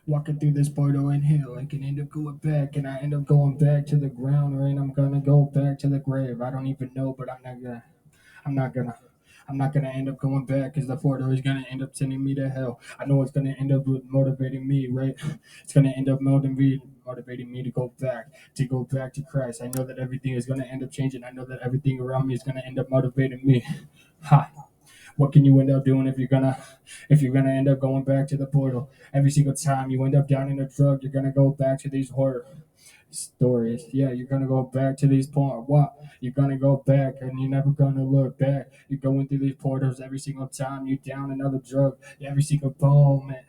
Walking through this portal in hell, I can end up going back, and I end up going back to the ground, or and I'm gonna go back to the grave. I don't even know, but I'm not gonna. I'm not gonna end up going back because the portal is gonna end up sending me to hell. I know it's gonna end up motivating me, right? It's gonna end up motivating me to go back to Christ. I know that everything is gonna end up changing. I know that everything around me is gonna end up motivating me. Ha! What can you end up doing if you're gonna end up going back to the portal? Every single time you end up down in a drug, you're gonna go back to these horror stories. Yeah, you're gonna go back to these point. What? You're gonna go back and you're never gonna look back. You're going through these portals every single time you down another drug. Every single moment.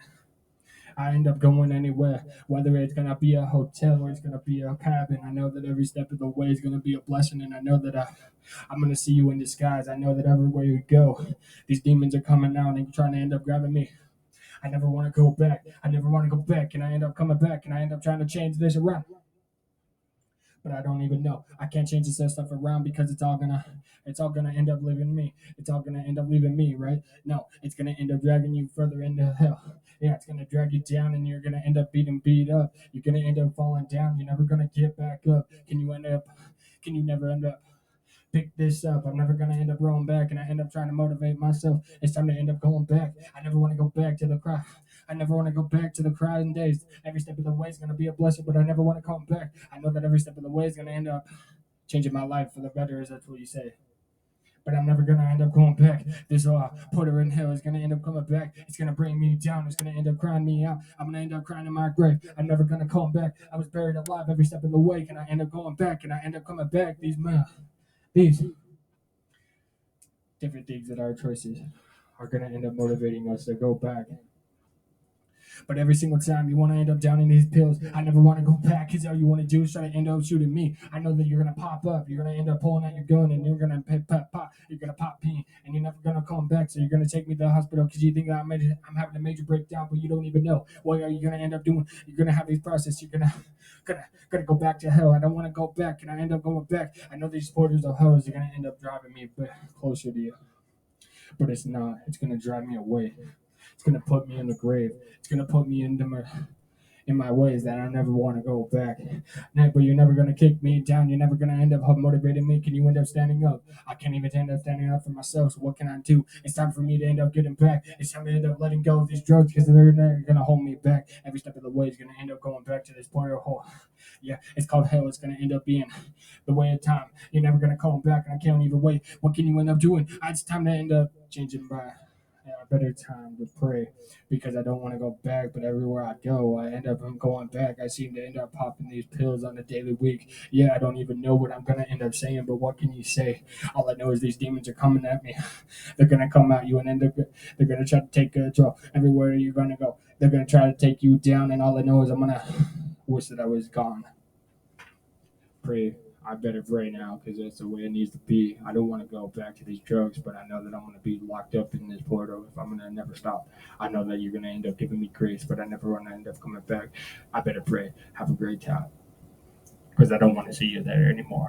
I end up going anywhere, whether it's gonna be a hotel or it's gonna be a cabin. I know that every step of the way is gonna be a blessing, and I know that I'm gonna see you in disguise. I know that everywhere you go, these demons are coming out and trying to end up grabbing me. I never want to go back. I never want to go back, and I end up coming back, and I end up trying to change this around, but I don't even know. I can't change this stuff around because it's all gonna end up leaving me. It's all gonna end up leaving me, right? No, it's gonna end up dragging you further into hell. Yeah, it's gonna drag you down, and you're gonna end up beat up. You're gonna end up falling down. You're never gonna get back up. Can you never end up pick this up? I'm never gonna end up rolling back, and I end up trying to motivate myself. It's time to end up going back. I never want to go back to the cry. I never want to go back to the crying days. Every step of the way is gonna be a blessing, but I never want to come back. I know that every step of the way is gonna end up changing my life for the better, is that's what you say. But I'm never gonna end up going back. This putter in hell is gonna end up coming back. It's gonna bring me down. It's gonna end up crying me out. I'm gonna end up crying in my grave. I'm never gonna come back. I was buried alive every step of the way, and I end up going back, and I end up coming back. These different things that our choices are going to end up motivating us to go back. But every single time you want to end up down in these pills, I never want to go back because all you want to do is try to end up shooting me. I know that you're going to pop up. You're going to end up pulling out your gun and you're going to pop. You're going to pop pee and you're never going to come back. So you're going to take me to the hospital because you think I'm having a major breakdown, but you don't even know. What are you going to end up doing? You're going to have these processes. You're gonna go back to hell. I don't want to go back, and I end up going back. I know these portals of hell are gonna end up driving me closer to you, but it's not. It's gonna drive me away. It's gonna put me in the grave. It's gonna put me in my ways that I never want to go back. But you're never gonna kick me down. You're never gonna end up motivating me. Can you end up standing up? I can't even end up standing up for myself. So what can I do? It's time for me to end up getting back. It's time to end up letting go of these drugs because they're never gonna hold me back. Every step of the way is gonna end up going back to this portal hole. Yeah, it's called hell. It's gonna end up being the way of time. You're never gonna come back, and I can't even wait. What can you end up doing? It's time to end up changing my a better time to pray because I don't want to go back. But everywhere I go, I end up going back. I seem to end up popping these pills on a daily week. Yeah, I don't even know what I'm gonna end up saying, but what can you say? All I know is these demons are coming at me. They're gonna come at you, and then they're gonna try to take control everywhere you're gonna go. They're gonna try to take you down, and all I know is I'm gonna wish that I was gone. Pray. I better pray now because that's the way it needs to be. I don't want to go back to these drugs, but I know that I'm going to be locked up in this portal if I'm going to never stop. I know that you're going to end up giving me grace, but I never want to end up coming back. I better pray. Have a great time because I don't want to see you there anymore.